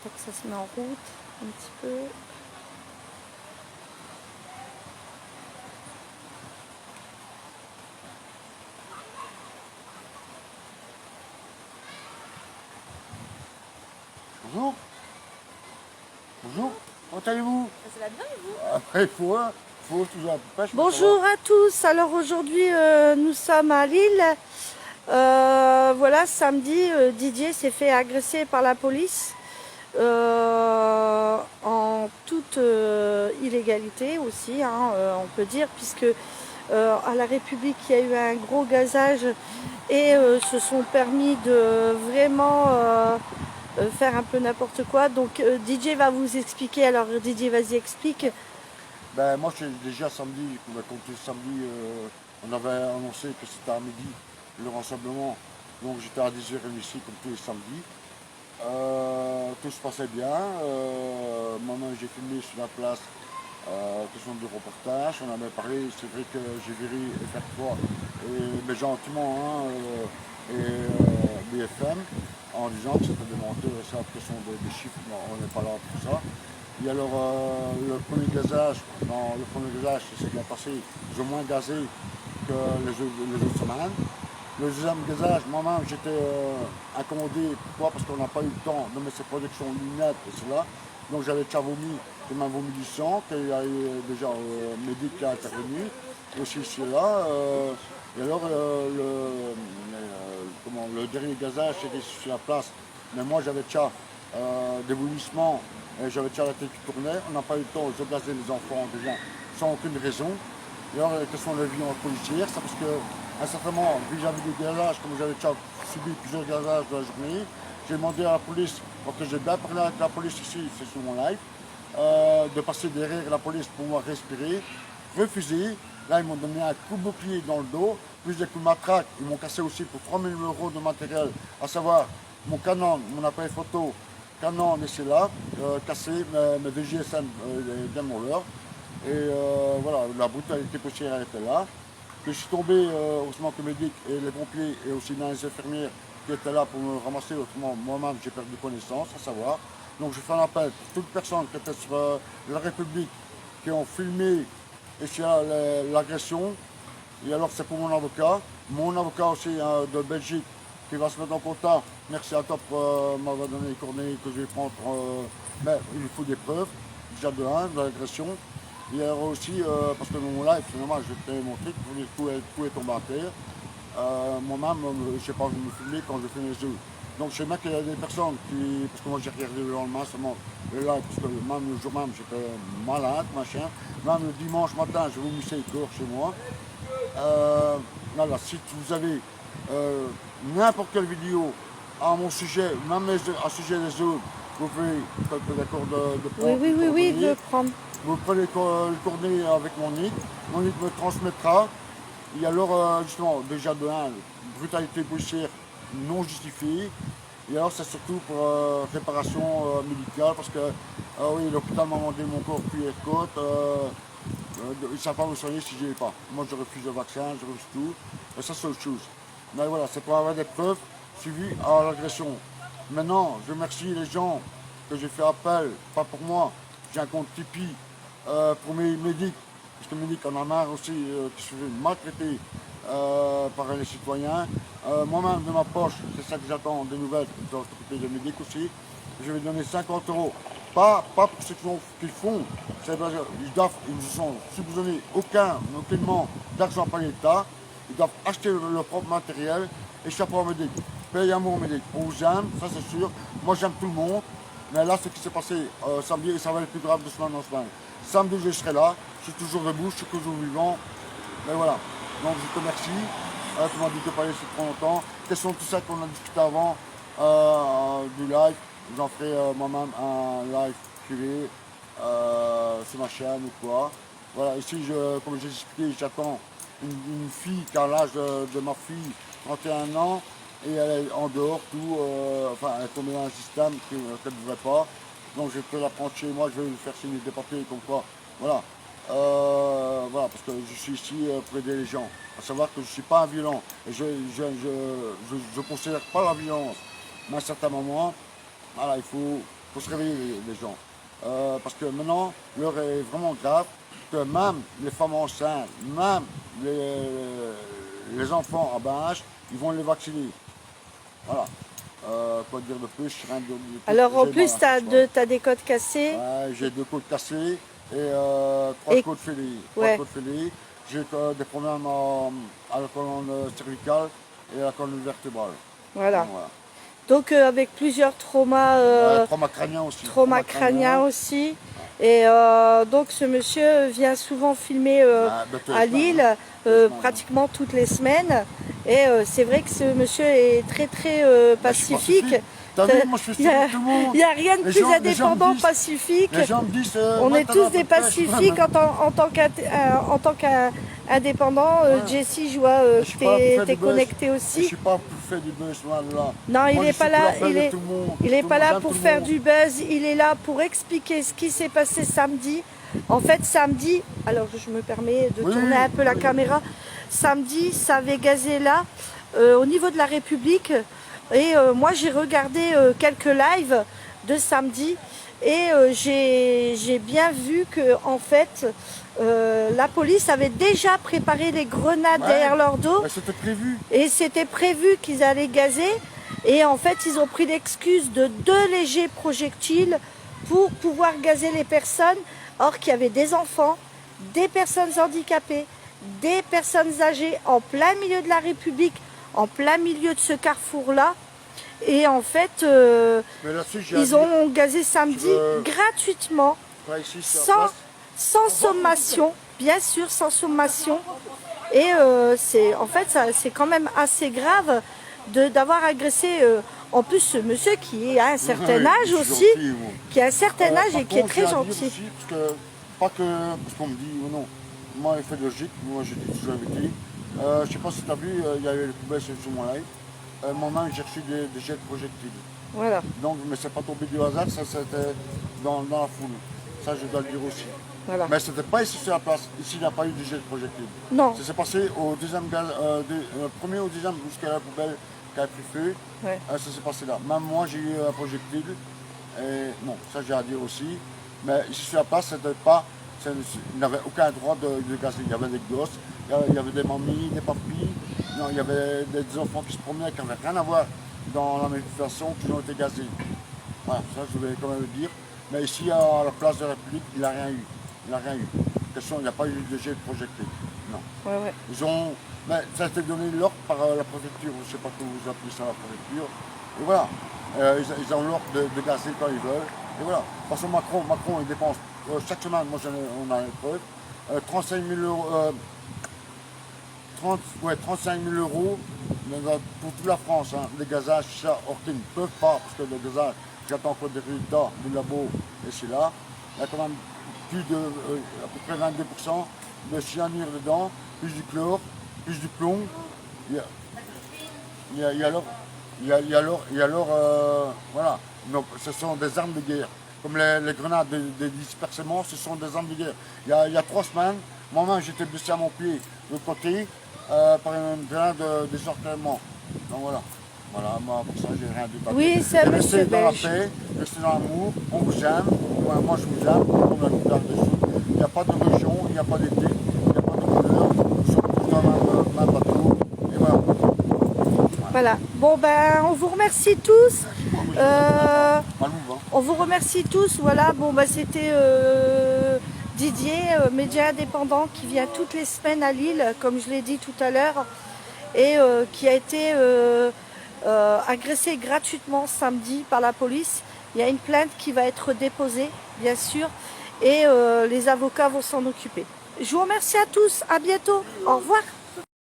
J'espère que ça se met en route un petit peu. Bonjour. Bonjour. Comment allez-vous? Ça va bien et vous? Après, il faut toujours un peu pêche. Bonjour à tous. Alors aujourd'hui, nous sommes à Lille. Voilà, samedi, Didier s'est fait agresser par la police en toute illégalité aussi, hein, on peut dire, puisque à la République, il y a eu un gros gazage et se sont permis de vraiment faire un peu n'importe quoi. Donc Didier va vous expliquer. Alors Didier, vas-y, explique. Ben, moi, déjà samedi, comme tout samedi, on avait annoncé que c'était à midi le rassemblement. Donc j'étais à 10h30 ici, comme tous les samedis. Tout se passait bien. Moi-même, j'ai filmé sur la place question de reportage. On avait parlé, c'est vrai que j'ai viré FR3, mais gentiment, hein, BFM, en disant que c'était des menteurs, c'est la question des chiffres, non, on n'est pas là pour ça. Et alors, le premier gazage, c'est bien passé, ils ont moins gazé que les autres semaines. Le deuxième gazage, moi-même, j'étais incommodé. Pourquoi? Parce qu'on n'a pas eu le temps de mettre ces productions lunettes et cela. Donc j'avais déjà vomi, de ma vomi du sang, qu'il y a eu déjà Médic qui a intervenu, aussi ici et là. Et alors, le dernier gazage, c'était sur la place. Mais moi, j'avais déjà des vomissements, et j'avais déjà la tête qui tournait. On n'a pas eu le temps de gazer les enfants déjà, sans aucune raison. Et alors, quelles sont les violences policières? C'est parce que, à un certain moment, vis-à-vis du gazage, comme j'avais déjà subi plusieurs gazages de la journée, j'ai demandé à la police, parce que j'ai bien parlé avec la police ici, c'est sur mon live, de passer derrière la police pour pouvoir respirer. Refusé. Là, ils m'ont donné un coup de bouclier dans le dos, plus des coups de matraque. Ils m'ont cassé aussi pour 3 000 € de matériel, à savoir mon Canon, mon appareil photo, Canon et c'est là, cassé, mes VGSM également leur. Et voilà, la brutalité policière elle était là. Puis je suis tombé, heureusement que Médic et les pompiers et aussi les infirmières qui étaient là pour me ramasser, autrement moi-même j'ai perdu connaissance, à savoir. Donc je fais un appel pour toutes les personnes qui étaient sur la République, qui ont filmé et s'il y a l'agression. Et alors c'est pour mon avocat aussi de Belgique qui va se mettre en contact. Merci à toi pour m'avoir donné les coordonnées que je vais prendre. Mais il faut des preuves, déjà de l'agression. Il y aura aussi, parce que dans mon live, finalement, je vais te montrer que tout est tombé à terre. Moi-même, je ne sais pas, je me filmer quand je fais mes œufs. Donc je sais bien qu'il y a des personnes qui, parce que moi j'ai regardé le lendemain seulement le live, parce que même le jour même j'étais malade, machin. Même le dimanche matin, je vomissais le corps chez moi. Voilà, si vous avez n'importe quelle vidéo à mon sujet, même à sujet des œufs, vous pouvez être d'accord de Oui, prendre oui, les oui, oui, coordonnées. de prendre. Vous prenez le coordonnées avec mon NIC me transmettra. Et alors, justement, déjà de 1, brutalité policière non justifiée. Et alors, c'est surtout pour réparation médicale, parce que, oui, l'hôpital m'a demandé mon corps QR code. Ils ne savent pas me soigner si je n'y ai pas. Moi, je refuse le vaccin, je refuse tout. Et ça, c'est autre chose. Mais voilà, c'est pour avoir des preuves suivies à l'agression. Maintenant, je remercie les gens que j'ai fait appel, pas pour moi. J'ai un compte Tipeee pour mes médics, parce que Médic en a marre aussi qui se fait maltraiter par les citoyens. Moi-même, de ma poche, c'est ça que j'attends, des nouvelles, je dois s'occuper de Médic aussi. Je vais donner 50 €. Pas pour ce qu'ils font, ils ne sont subventionnés aucunement d'argent par l'État. Ils doivent acheter leur propre matériel et chapeau Médic. Paye à mon Médic. On vous aime, ça c'est sûr. Moi j'aime tout le monde. Mais là, ce qui s'est passé samedi, et ça va être plus grave de semaine en semaine. Samedi, je serai là. Je suis toujours debout, je suis toujours vivant. Mais voilà. Donc je te remercie. Tu m'as dit de parler sur trop longtemps. Question tout ça qu'on a discuté avant du live. J'en ferai moi-même un live privé sur ma chaîne ou quoi. Voilà, ici, comme j'ai expliqué, j'attends une fille qui a l'âge de ma fille, 31 ans, et elle est en dehors, tout, enfin, elle est tombée dans un système qu'elle ne devrait pas. Donc je peux la prendre chez moi, je vais lui faire signer des papiers comme quoi. Voilà. Voilà, parce que je suis ici pour aider les gens. À savoir que je ne suis pas un violent. Et je ne considère pas la violence. Mais à certains moments, voilà, il faut faut se réveiller les gens. Parce que maintenant, l'heure est vraiment grave, que même les femmes enceintes, même les enfants à bas âge, ils vont les vacciner. Voilà. Quoi dire de plus, rien de Alors en j'ai plus, mal, tu as des côtes cassées. ouais, j'ai 2 côtes cassées et 3 Et côtes fêlées. ouais, J'ai des problèmes à la colonne cervicale et à la colonne vertébrale. voilà. Donc, voilà. Donc avec plusieurs traumas, Trauma crânien aussi. traumas crâniens aussi. Et donc ce monsieur vient souvent filmer à Lille, pratiquement toutes les semaines. Et c'est vrai que ce monsieur est très très pacifique. T'as vu, moi je fais ça avec tout le monde. Il n'y a rien de Les plus gens- les gens me indépendant, disent- pacifique. Les gens me disent, On ouais, est t'as tous la des bonne pêche. pacifiques en tant qu'indépendants. Ouais. Jessie, je vois Je que suis pas là pour faire tu es du buzz. connecté Je aussi. suis pas pour faire du buzz, loin de là. Non, il Moi, n'est je pas suis là. pour la paix de tout le monde. Il est Tout pas le là monde, pour tout le faire monde. du buzz. Il est là pour expliquer ce qui s'est passé samedi. En fait, samedi, alors je me permets de Oui, tourner un peu la oui. caméra. Samedi, ça avait gazé là, au niveau de la République. Et moi, j'ai regardé quelques lives de samedi. Et j'ai bien vu que, en fait, la police avait déjà préparé les grenades Ouais. derrière leur dos. Mais c'était prévu. Et c'était prévu qu'ils allaient gazer. Et en fait, ils ont pris l'excuse de 2 légers projectiles pour pouvoir gazer les personnes. Or qu'il y avait des enfants, des personnes handicapées, des personnes âgées en plein milieu de la République, en plein milieu de ce carrefour-là. Et en fait, Mais là-dessus, j'ai ils ont gazé samedi veux- gratuitement, ici, sur la sans, place. sans sommation, bien sûr, sans sommation. Et en fait, c'est quand même assez grave d'avoir agressé, en plus, ce monsieur qui a un certain Oui, âge je suis aussi, gentil, moi. qui a un certain âge Par et qui est contre, très j'ai à dire gentil. aussi, parce qu'on me dit, oh non, moi, il fait de logique, moi, je dis toujours la vérité. Je sais pas si tu as vu, il y avait les poubelles sur mon live. Moi-même, j'ai reçu des jets de projectiles. Voilà, Donc, mais c'est pas tombé du hasard, ça c'était dans la foule. Ça, je dois le dire aussi. voilà. Mais c'était pas ici sur la place. Ici, il n'y a pas eu de jet de projectiles. Non, Ça s'est passé au premier au deuxième, jusqu'à la poubelle qui a pris feu. ouais. Ça s'est passé là. Même moi, j'ai eu un projectile. Et non, ça j'ai à dire aussi. Mais ici sur la place, c'était pas. Il n'avait aucun droit de gazer. Il y avait des gosses, il y avait des mamies, des papis. Non, il y avait des enfants qui se promenaient, qui n'avaient rien à voir dans la manifestation, qui ont été gazés. Voilà, ça je voulais quand même le dire. Mais ici, à la place de la République, il n'a rien eu. Il n'a rien eu. Question, il n'y a pas eu de jet de projectile. Non. Ouais, ouais. Ils ont. Mais ça a été donné l'ordre par la préfecture, je ne sais pas comment vous appelez ça, la préfecture. Et voilà. Ils ont l'ordre de gazer quand ils veulent. Et voilà. Parce que Macron il dépense chaque semaine, moi on a les preuves, 35 000 euros. 35 000 euros pour toute la France, hein, les gazages, ça, or qu'ils ne peuvent pas, parce que le gazage, j'attends encore des résultats du labo et c'est là. Il y a quand même plus de, à peu près 22% de cyanure dedans, plus du chlore, plus du plomb. Voilà, donc, ce sont des armes de guerre. Comme les grenades de dispersement, ce sont des armes de guerre. Il y a 3 semaines, moi-même j'étais blessé à mon pied de côté par une grenade de désenterrement. Donc voilà. Voilà, moi pour ça j'ai rien dit. Oui, c'est un monsieur Restez dans la belge. paix, restez dans l'amour, on vous aime, moi je vous aime, comme la plupart des choses. Il n'y a pas de religion, il n'y a pas d'éthique, il n'y a pas de couleur, nous sommes tous dans le même bateau. Et voilà. Voilà. Bon ben, on vous remercie tous. Malouf, hein. On vous remercie tous. Voilà. Bon ben, c'était Didier, média indépendant, qui vient toutes les semaines à Lille, comme je l'ai dit tout à l'heure, et qui a été agressé gratuitement samedi par la police. Il y a une plainte qui va être déposée, bien sûr, et les avocats vont s'en occuper. Je vous remercie à tous. À bientôt. Au revoir.